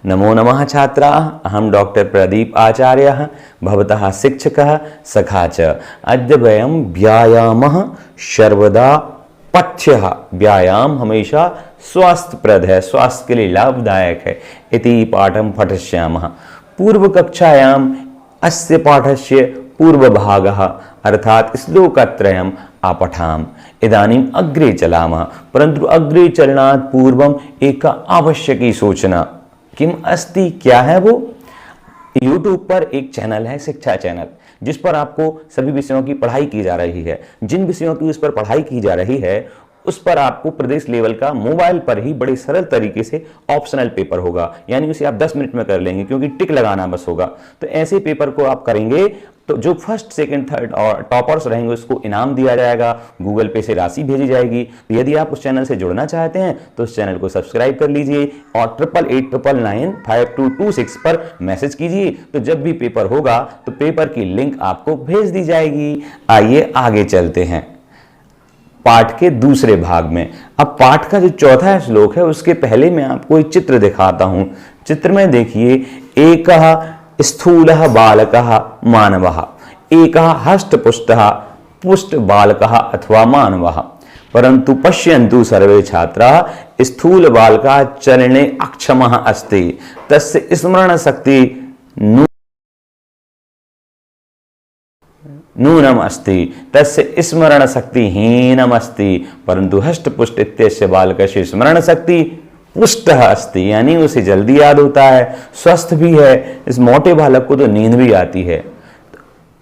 नमो नमः छात्राः, अहं डॉक्टर प्रदीप आचार्यः भवतः शिक्षकः सखा च। अद्य वयं व्यायामः सर्वदा पथ्यः। व्यायाम हमेशा स्वास्थ्यप्रद है, स्वास्थ्य के लिए लाभदायक है इति पाठं पठिष्यामः। पूर्वकक्षायाम् अस्य पाठस्य पूर्वभागः अर्थात श्लोकत्रयम् अपठाम। इदानीम् अग्रे चलामः, परन्तु अग्रे चलनात् पूर्वम् एक आवश्यकी सूचना। किम अस्ति, क्या है वो? YouTube पर एक चैनल है, शिक्षा चैनल, जिस पर आपको सभी विषयों की पढ़ाई की जा रही है। जिन विषयों की उस पर पढ़ाई की जा रही है उस पर आपको प्रदेश लेवल का मोबाइल पर ही बड़े सरल तरीके से ऑप्शनल पेपर होगा, यानी उसे आप 10 मिनट में कर लेंगे क्योंकि टिक लगाना बस होगा। तो ऐसे पेपर को आप करेंगे तो जो फर्स्ट, सेकंड, थर्ड और टॉपर्स रहेंगे उसको इनाम दिया जाएगा, गूगल पे से राशि भेजी जाएगी। तो यदि आप उस चैनल से जुड़ना चाहते हैं तो उस चैनल को सब्सक्राइब कर लीजिए और 8889995226 पर मैसेज कीजिए। तो जब भी पेपर होगा तो पेपर की लिंक आपको भेज दी जाएगी। आइए आगे चलते हैं पाठ के दूसरे भाग में। अब पाठ का जो चौथा श्लोक है उसके पहले मैं आपको एक चित्र दिखाता हूं। चित्र में देखिए, एकः स्थूलः बालकः मानवः, एकः हष्टपुष्टः पुष्ट बालकः अथवा मानवः। परंतु पश्यन्तु सर्वे छात्राः, स्थूल बालकः चलने अक्षमः अस्ति, तस्य स्मरण शक्ति नूनम अस्ति, तस्य स्मरण शक्ति हीनम अस्ति। परंतु हष्टपुष्ट इत्यस्य बालकस्य स्मरण शक्ति पुष्टः अस्ति, यानी उसे जल्दी याद होता है, स्वस्थ भी है। इस मोटे बालक को तो नींद भी आती है।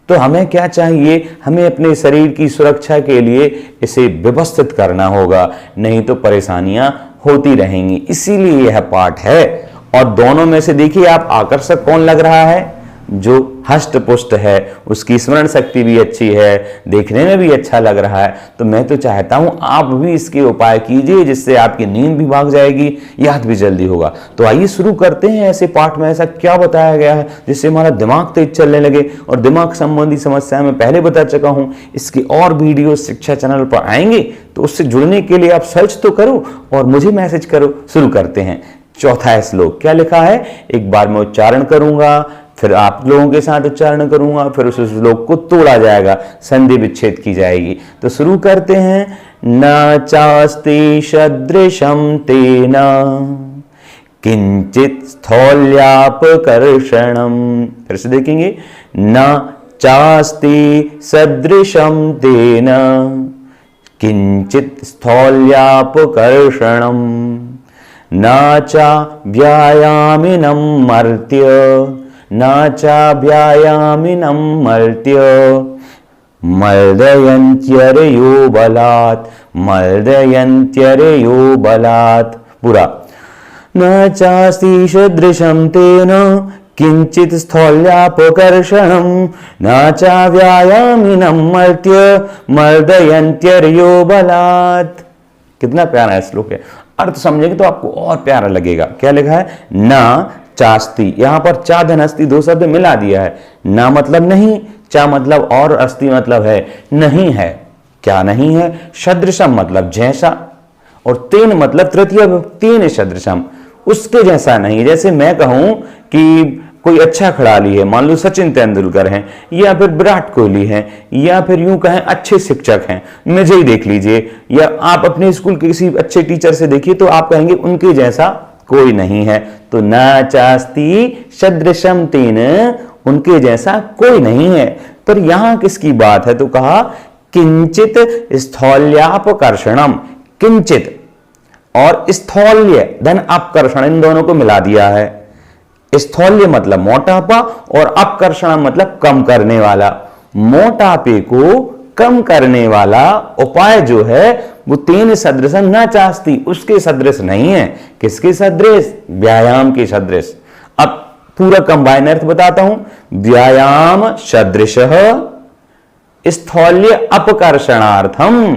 तो हमें क्या चाहिए? हमें अपने शरीर की सुरक्षा के लिए इसे व्यवस्थित करना होगा, नहीं तो परेशानियां होती रहेंगी। इसीलिए यह पाठ है। और दोनों में से देखिए, आप आकर्षक कौन लग रहा है? जो हष्ट पुष्ट है, उसकी स्मरण शक्ति भी अच्छी है, देखने में भी अच्छा लग रहा है। तो मैं तो चाहता हूं आप भी इसके उपाय कीजिए, जिससे आपकी नींद भी भाग जाएगी, याद भी जल्दी होगा। तो आइए शुरू करते हैं। ऐसे पाठ में ऐसा क्या बताया गया है जिससे हमारा दिमाग तेज चलने लगे? और दिमाग संबंधी समस्या मैं पहले बता चुका हूं। इसके और वीडियो शिक्षा चैनल पर आएंगे, तो उससे जुड़ने के लिए आप सर्च तो करो और मुझे मैसेज करो। शुरू करते हैं। चौथा श्लोक क्या लिखा है, एक बार मैं उच्चारण करूंगा, फिर आप लोगों के साथ उच्चारण करूंगा, फिर उस श्लोक को तोड़ा जाएगा, संधि विच्छेद की जाएगी। तो शुरू करते हैं। न चास्ति सदृशं तेन किंचित स्थौल्यापकर्षणम। फिर से देखेंगे, न चास्ति सदृशं तेन किंचित स्थौल्यापकर्षणम, न चा व्यायामिनं मर्त्य, न चा व्यायामिनं मर्त्य मर्दयन्त्यरयो बलात्, मर्दयन्त्यरयो बलात्। पूरा। न चास्ति सदृशं तेन किंचित स्थौल्यापकर्षणं, न चा व्यायामिनं मर्त्य मर्दयन्त्यरयो बलात्। कितना प्यारा श्लोक है। अर्थ समझेंगे तो आपको और प्यारा लगेगा। क्या लिखा है? न चास्ति, यहां पर चा धन अस्थि दो शब्द मिला दिया है। ना मतलब नहीं, चा मतलब और, अस्थि मतलब है नहीं है। क्या नहीं है? सदृशम मतलब जैसा, और तेन मतलब तृतीय तेन सदृशम, उसके जैसा नहीं। जैसे मैं कहूं कि कोई अच्छा खिलाड़ी है, मान लो सचिन तेंदुलकर हैं, या फिर विराट कोहली हैं, या फिर यूं कहें अच्छे शिक्षक हैं, मुझे ही देख लीजिए, या आप अपने स्कूल के किसी अच्छे टीचर से देखिए तो आप कहेंगे उनके जैसा कोई नहीं है। तो न चास्ति सदृशम तेन, उनके जैसा कोई नहीं है। पर यहां किसकी बात है? तो कहा किंचित स्थौल्यापकर्षणम। किंचित और स्थौल्य धन अपकर्षण, इन दोनों को मिला दिया है। स्थौल्य मतलब मोटापा और अपकर्षण मतलब कम करने वाला। मोटापे को कम करने वाला उपाय जो है वो तेन सदृशम न चास्ति, उसके सदृश नहीं है। किसके सदृश? व्यायाम के सदृश। अब पूरा कंबाइन अर्थ बताता हूं। व्यायाम सदृशः स्थौल्य अपकर्षणार्थम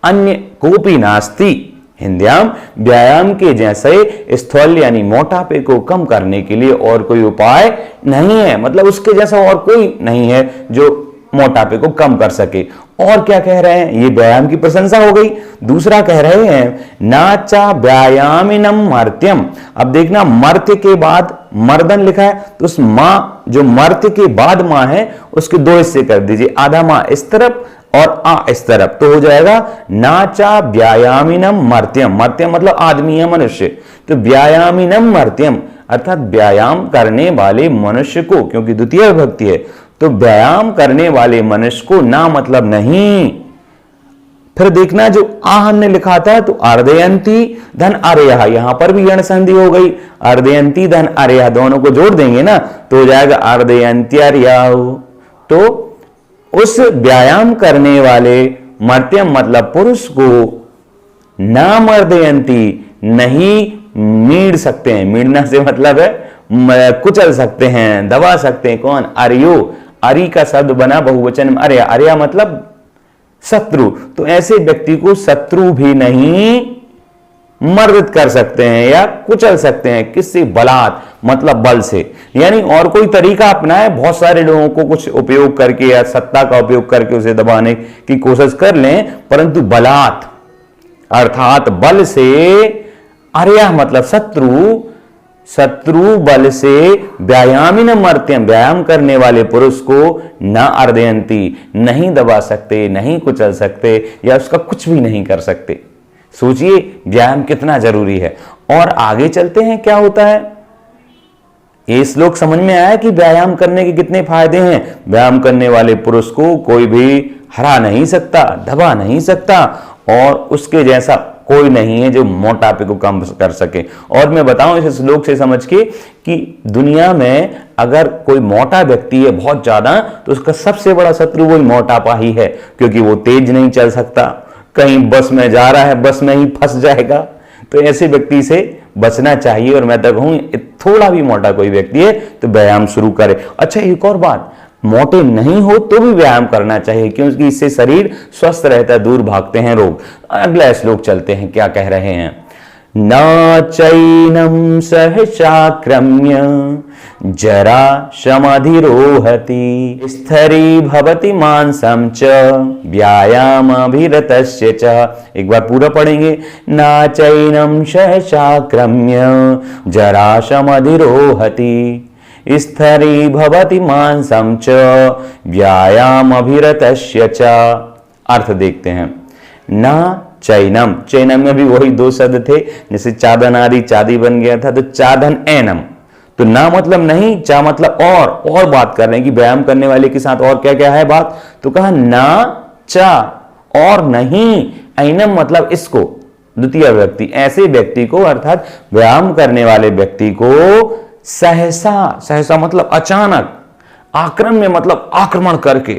अन्य कोपी नास्ति। हिंद्याम, व्यायाम के जैसे स्थौल्य यानी मोटापे को कम करने के लिए और कोई उपाय नहीं है, मतलब उसके जैसा और कोई नहीं है जो मोटापे को कम कर सके। और क्या कह रहे हैं, ये व्यायाम की प्रशंसा हो गई। दूसरा कह रहे हैं नाचा व्यायामिनम मर्त्यम। अब देखना मर्त्य के बाद मर्दन लिखा है, तो उस मां जो मर्त्य के बाद मां है उसके दो हिस्से कर दीजिए, आधा मां इस तरफ और आ इस तरफ, तो हो जाएगा नाचा व्यायामिनम मर्त्यम। मर्त्यम मतलब आदमी है, मनुष्य। तो व्यायामिनम मर्त्यम अर्थात व्यायाम करने वाले मनुष्य को, क्योंकि द्वितीय विभक्ति है, तो व्यायाम करने वाले मनुष्य को ना मतलब नहीं। फिर देखना जो आ हमने लिखा था, तो अर्धयंती धन अर्यः, यहां पर भी यण संधि हो गई। अर्धयंती धन अर्यः दोनों को जोड़ देंगे ना, तो हो जाएगा अर्धयंत्यर्यः। तो उस व्यायाम करने वाले मर्त्यम मतलब पुरुष को ना मर्दयंती नहीं मीड़ सकते हैं। मीड़ना से मतलब है कुचल सकते हैं, दबा सकते हैं। कौन? अर्यो। अरि का शब्द बना बहुवचन में अर्या। अर्या मतलब शत्रु। तो ऐसे व्यक्ति को शत्रु भी नहीं मर्दित कर सकते हैं या कुचल सकते हैं। किससे? बलात् मतलब बल से। यानी और कोई तरीका अपनाए, बहुत सारे लोगों को कुछ उपयोग करके या सत्ता का उपयोग करके उसे दबाने की कोशिश कर लें, परंतु बलात् अर्थात बल से, अर्या मतलब शत्रु, शत्रु बल से व्यायामिन मर्त्यम व्यायाम करने वाले पुरुष को न अर्दयंती नहीं दबा सकते, नहीं कुचल सकते या उसका कुछ भी नहीं कर सकते। सोचिए व्यायाम कितना जरूरी है। और आगे चलते हैं, क्या होता है ये श्लोक समझ में आया कि व्यायाम करने के कितने फायदे हैं। व्यायाम करने वाले पुरुष को कोई भी हरा नहीं सकता, दबा नहीं सकता, और उसके जैसा कोई नहीं है जो मोटापे को कम कर सके। और मैं बताऊं इस श्लोक से समझ के कि दुनिया में अगर कोई मोटा व्यक्ति है बहुत ज्यादा, तो उसका सबसे बड़ा शत्रु वही मोटापा ही है, क्योंकि वो तेज नहीं चल सकता, कहीं बस में जा रहा है बस में ही फंस जाएगा। तो ऐसे व्यक्ति से बचना चाहिए। और मैं तो कहूं थोड़ा भी मोटा कोई व्यक्ति है तो व्यायाम शुरू करे। अच्छा एक और बात, मोटे नहीं हो तो भी व्यायाम करना चाहिए, क्योंकि इससे शरीर स्वस्थ रहता है, दूर भागते हैं रोग। अगला श्लोक चलते हैं, क्या कह रहे हैं। न चैनम सहचाक्रम्य जरा शमधिरोहति स्थरी भवति मांसम च व्यायामाभिरतस्य च। एक बार पूरा पढ़ेंगे। न चैनम सहचाक्रम्य जरा शमधिरोहति स्थरी भवति मांसम च व्यायामाभिरतस्य च। अर्थ देखते हैं। न चैनम, चैनम में भी वही दो शब्द थे, जैसे चादन आदि चादी बन गया था, तो चादन एनम। तो ना मतलब नहीं, चा मतलब और बात कर रहे हैं कि व्यायाम करने वाले के साथ और क्या क्या है बात। तो कहा ना चा और नहीं, ऐनम मतलब इसको, द्वितीय व्यक्ति, ऐसे व्यक्ति को अर्थात व्यायाम करने वाले व्यक्ति को सहसा, सहसा मतलब अचानक, आक्रमण मतलब आक्रमण करके,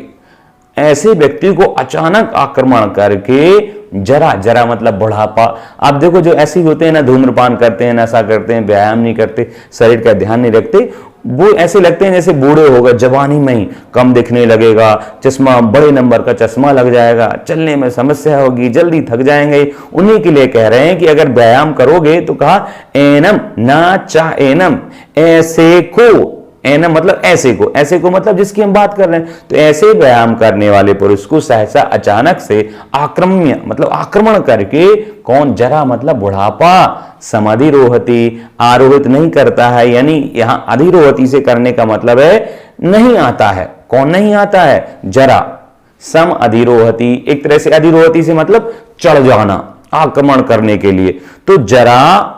ऐसे व्यक्ति को अचानक आक्रमण करके, जरा, जरा मतलब बुढ़ापा। आप देखो जो ऐसे होते हैं ना, धूम्रपान करते हैं, नशा करते हैं, व्यायाम नहीं करते, शरीर का ध्यान नहीं रखते, वो ऐसे लगते हैं जैसे बूढ़े हो गए, जवानी में ही कम दिखने लगेगा, चश्मा बड़े नंबर का चश्मा लग जाएगा, चलने में समस्या होगी, जल्दी थक जाएंगे। उन्हीं के लिए कह रहे हैं कि अगर व्यायाम करोगे तो कहा एनम ना चा एनम, ऐसे को, एनम मतलब ऐसे को, ऐसे को मतलब जिसकी हम बात कर रहे हैं। तो ऐसे व्यायाम करने वाले पुरुष को सहसा अचानक से आक्रम्य मतलब आक्रमण करके, कौन? जरा मतलब बुढ़ापा, समाधिरोहति आरोहित नहीं करता है, यानी यहां अधिरोहति से करने का मतलब है नहीं आता है। कौन नहीं आता है? जरा। सम अधिरोहति, एक तरह से अधिरोहति से मतलब चढ़ जाना, आक्रमण करने के लिए। तो जरा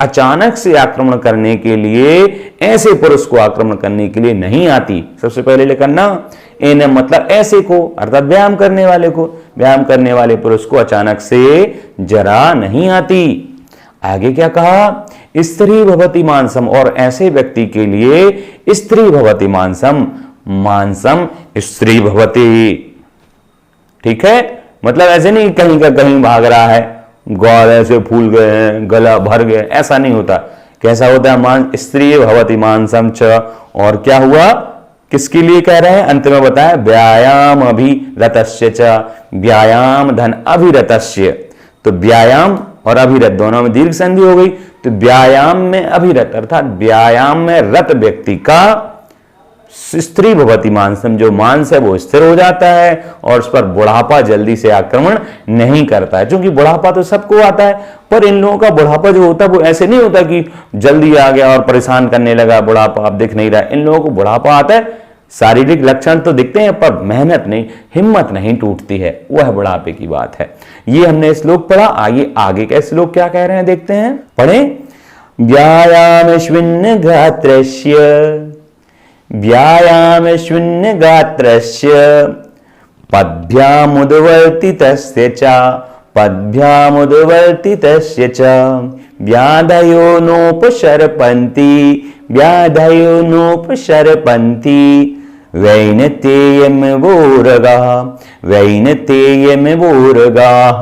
अचानक से आक्रमण करने के लिए, ऐसे पुरुष को आक्रमण करने के लिए नहीं आती। सबसे पहले लेकर ना, एनम मतलब ऐसे को, अर्थात व्यायाम करने वाले को, व्यायाम करने वाले पुरुष को अचानक से जरा नहीं आती। आगे क्या कहा? स्त्री भवति मांसम, और ऐसे व्यक्ति के लिए स्त्री भवति मांसम, मांसम स्त्री भवति। ठीक है, मतलब ऐसे नहीं कहीं का कहीं भाग रहा है, ग्वाल ऐसे फूल गए हैं, गला भर गए, ऐसा नहीं होता। कैसा होता है? मान स्त्री भवति मांसम च। और क्या हुआ? किसके लिए कह रहे हैं? अंत में बताया व्यायाम अभिरतस्य च, व्यायाम धन अभिरतस्य। तो व्यायाम और अभिरत दोनों में दीर्घ संधि हो गई। तो व्यायाम में अभिरत अर्थात व्यायाम में रत व्यक्ति का स्त्री भवति मांसम, जो मांस है वो स्थिर हो जाता है और उस पर बुढ़ापा जल्दी से आक्रमण नहीं करता है। क्योंकि बुढ़ापा तो सबको आता है, पर इन लोगों का बुढ़ापा जो होता है वो ऐसे नहीं होता कि जल्दी आ गया और परेशान करने लगा, बुढ़ापा अब दिख नहीं रहा। इन लोगों को बुढ़ापा आता है, शारीरिक लक्षण तो दिखते हैं पर मेहनत नहीं, हिम्मत नहीं टूटती है, वह बुढ़ापे की बात है। ये हमने श्लोक पढ़ा। आइए आगे का श्लोक क्या कह रहे हैं देखते हैं, पढ़े। व्यायाम शून्य गात्रस्य, व्यायाम शून्य गात्रस्य पद्भ्यामुद्वर्तितस्य च, पद्भ्यामुद्वर्तितस्य च व्याधयो नोपसर्पन्ति, व्याधयो नोपसर्पन्ति वैनतेयमेवोरगाः, वैनतेयमेवोरगाः,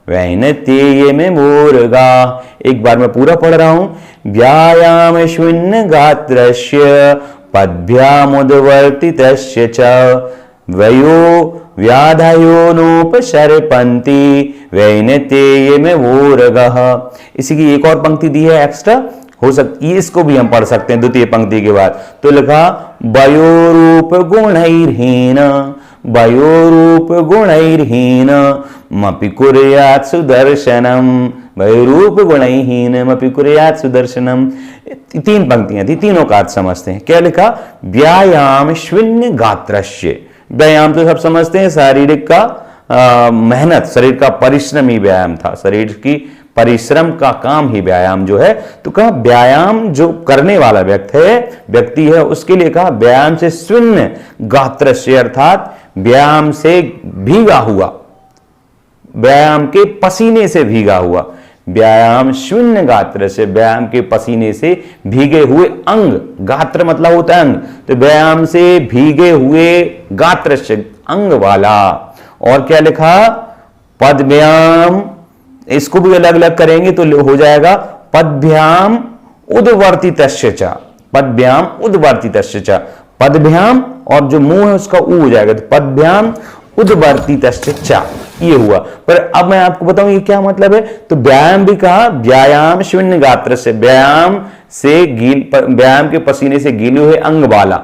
वैनतेयमेवोरगाः। एक बार मैं पूरा पढ़ रहा हूं। व्यायाम शून्य गात्रस्य पद्भ्यामुद्वर्तितस्य च वयो व्याधयो नोपसर्पन्ति वैनतेयमेवोरगाः। इसी की एक और पंक्ति दी है एक्स्ट्रा, हो सकती है इसको भी हम पढ़ सकते हैं द्वितीय पंक्ति के बाद। तो लिखा वयोरूप गुणैर्हीन, वयोरूप गुणैर्हीन मपि कुर्यात् सुदर्शनम, वयोरूप गुणैर्हीन मपि कुर्यात् सुदर्शनम। तीन पंक्तियां थी, तीनों का अर्थ समझते हैं। क्या लिखा, व्यायाम शून्य गात्रस्य। व्यायाम तो सब समझते हैं, शारीरिक का मेहनत, शरीर का परिश्रम ही व्यायाम था, शरीर की परिश्रम का काम ही व्यायाम जो है। तो कहा व्यायाम जो करने वाला व्यक्ति है उसके लिए कहा व्यायाम से शून्य गात्र से, अर्थात व्यायाम से भीगा हुआ, व्यायाम के पसीने से भीगा हुआ। व्यायाम शून्य गात्र से, व्यायाम के पसीने से भीगे हुए अंग, गात्र मतलब होता है अंग, तो व्यायाम से भीगे हुए गात्र से, अंग वाला। और क्या लिखा, पद्भ्याम, इसको भी अलग अलग करेंगे तो हो जाएगा पद्भ्याम उद्वर्तितस्य च, पद्भ्याम उद्वर्तितस्य च, पद्भ्याम और जो मुंह है उसका ऊ हो जाएगा, तो पद्भ्याम उद्वर्तितस्य च, ये हुआ। पर अब मैं आपको बताऊं ये क्या मतलब है। तो व्यायाम भी कहा, व्यायाम शून्य गात्र से, व्यायाम से व्यायाम के पसीने से गीले हुए अंग वाला।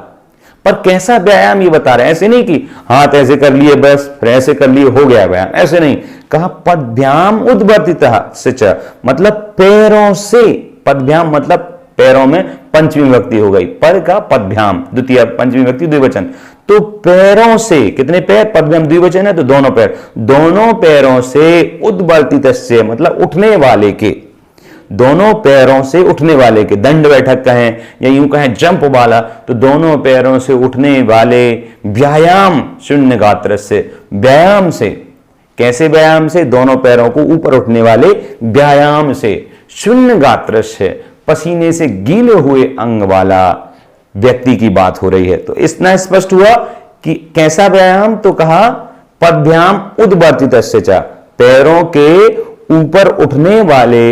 पर कैसा व्यायाम ये बता रहे हैं, ऐसे नहीं कि हाथ ऐसे कर लिए बस, फिर ऐसे कर लिए हो गया व्यायाम, ऐसे नहीं। कहा पद्भ्याम उद्वर्तितः से च, मतलब पैरों से, पद्भ्याम मतलब पैरों में पंचमी विभक्ति हो गई, पद का पद्भ्याम, द्वितीय पंचमी विभक्ति द्विवचन। तो पैरों से, कितने पैर, पद्भ्याम द्विवचन है तो दोनों पैर, दोनों पैरों से उद्वर्तितस्य मतलब उठने वाले के, दोनों पैरों से उठने वाले के, दंड बैठक कहें या यूं कहें जंप वाला, तो दोनों पैरों से उठने वाले व्यायाम शून्य गात्र से, व्यायाम से, कैसे व्यायाम से, दोनों पैरों को ऊपर उठने वाले व्यायाम से, शून्य गात्र से, पसीने से गीले हुए अंग वाला व्यक्ति की बात हो रही है। तो इतना स्पष्ट हुआ कि कैसा व्यायाम, तो कहा पद्भ्याम उद्वर्तितस्य च, पैरों के ऊपर उठने वाले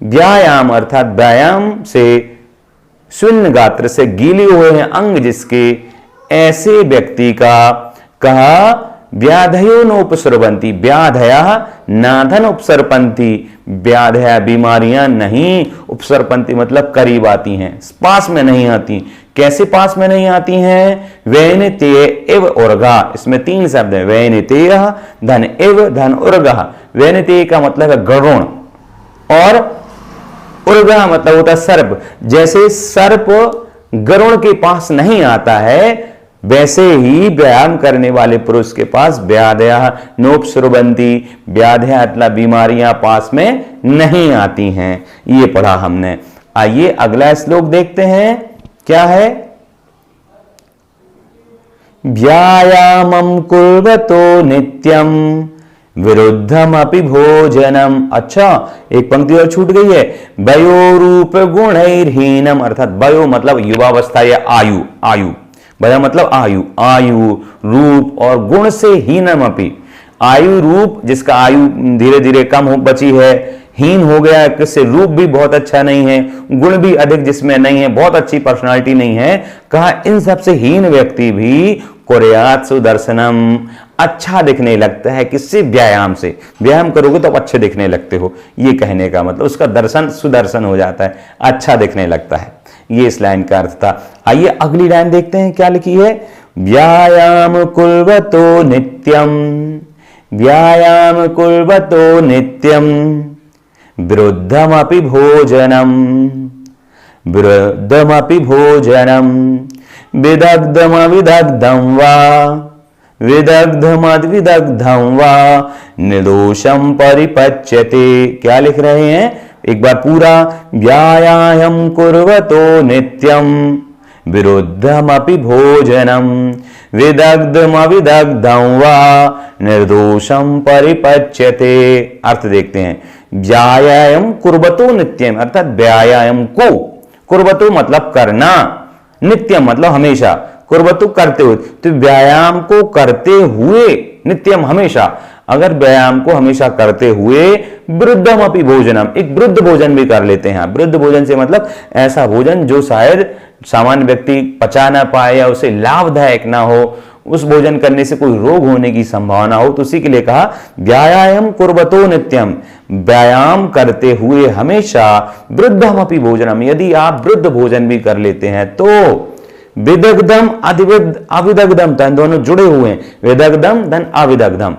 व्यायाम, अर्थात व्यायाम से शून्य गात्र से गीले हुए हैं अंग जिसके, ऐसे व्यक्ति का कहा व्याधयो नोपसर्पन्ति, व्याधया नाधन उपसर्पन्ति, व्याधया बीमारियां नहीं, उपसर्पन्ति मतलब करीब आती हैं, पास में नहीं आती। कैसे पास में नहीं आती हैं, वैनतेय एव उर्गा, इसमें तीन शब्द है, वैनतेय धन एव धन उर्गा। वैनतेय का मतलब है गरुण और उर्गा मतलब होता है सर्प। जैसे सर्प गरुण के पास नहीं आता है, वैसे ही व्यायाम करने वाले पुरुष के पास व्याधया नोपसर्पन्ति, व्याधया मतलब बीमारियां पास में नहीं आती हैं। ये पढ़ा हमने। आइए अगला श्लोक देखते हैं, क्या है, व्यायामं कुर्वतो नित्यम विरुद्धमपि भोजनम। अच्छा, एक पंक्ति और छूट गई है, वयोरूप गुणैर्हीनम, अर्थात वयो मतलब युवावस्था या आयु, आयु वयो मतलब आयु, आयु रूप और गुण से हीनम अपि, आयु रूप जिसका आयु धीरे धीरे कम हो बची है, हीन हो गया किससे, रूप भी बहुत अच्छा नहीं है, गुण भी अधिक जिसमें नहीं है, बहुत अच्छी पर्सनालिटी नहीं है। कहा इन सबसे हीन व्यक्ति भी कुर्यात् सुदर्शनम, अच्छा दिखने लगता है, किससे, व्यायाम से। व्यायाम करोगे तो आप अच्छे दिखने लगते हो, ये कहने का मतलब उसका दर्शन सुदर्शन हो जाता है, अच्छा दिखने लगता है। ये इस लाइन का अर्थ था। आइए अगली लाइन देखते हैं क्या लिखी है। व्यायाम कुर्वतो नित्यम, व्यायाम कुर्वतो नित्यम, विरुद्धमपि भोजनम, विरुद्धमपि भोजनम, विदग्धमविदग्धं वा, विदग्धमद्विदग्धं वा, निर्दोषं परिपच्यते। क्या लिख रहे हैं एक बार पूरा। व्यायाम कुर्वतो नित्यम, विरुद्धमपि भोजनम, विदग्धमविदग्धं वा, निर्दोषं परिपच्यते। अर्थ देखते हैं। व्यायाम कुर्वतो नित्यम अर्थात व्यायाम को, कुर्वतो मतलब करना, नित्यम मतलब हमेशा, कुर्वतो करते हुए, तो व्यायाम को करते हुए, नित्यम हमेशा, अगर व्यायाम को हमेशा करते हुए, वृद्धमपि भोजनम एक वृद्ध भोजन भी कर लेते हैं। वृद्ध भोजन से मतलब ऐसा भोजन जो शायद सामान्य व्यक्ति पचा ना पाए या उसे लाभदायक ना हो, उस भोजन करने से कोई रोग होने की संभावना हो, तो उसी के लिए कहा व्यायाम कुर्वतो नित्यम, व्यायाम करते हुए हमेशा, वृद्धमपि भोजनम यदि आप वृद्ध भोजन भी कर लेते हैं तो, विदग्धम अविदग्धम धन दोनों जुड़े हुए हैं, विदग्धम धन अविदग्धम,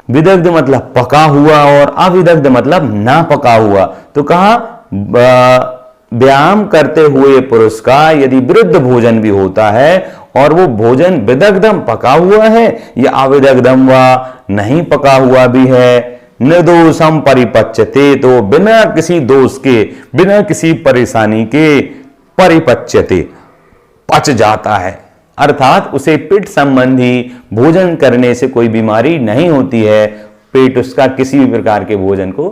विदग्ध मतलब पका हुआ और अविदग्ध मतलब ना पका हुआ। तो कहा व्यायाम करते हुए पुरुष का यदि वृद्ध भोजन भी होता है और वो भोजन विदग्धम पका हुआ है या अविदग्धम वा नहीं पका हुआ भी है, निर्दोषम परिपच्यते तो बिना किसी दोष के, बिना किसी परेशानी के, परिपच्यते पच जाता है, अर्थात उसे पेट संबंधी भोजन करने से कोई बीमारी नहीं होती है, पेट उसका किसी भी प्रकार के भोजन को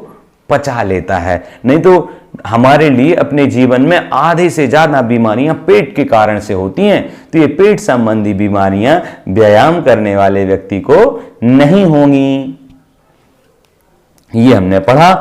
पचा लेता है। नहीं तो हमारे लिए अपने जीवन में आधे से ज्यादा बीमारियां पेट के कारण से होती हैं, तो ये पेट संबंधी बीमारियां व्यायाम करने वाले व्यक्ति को नहीं होंगी। ये हमने पढ़ा।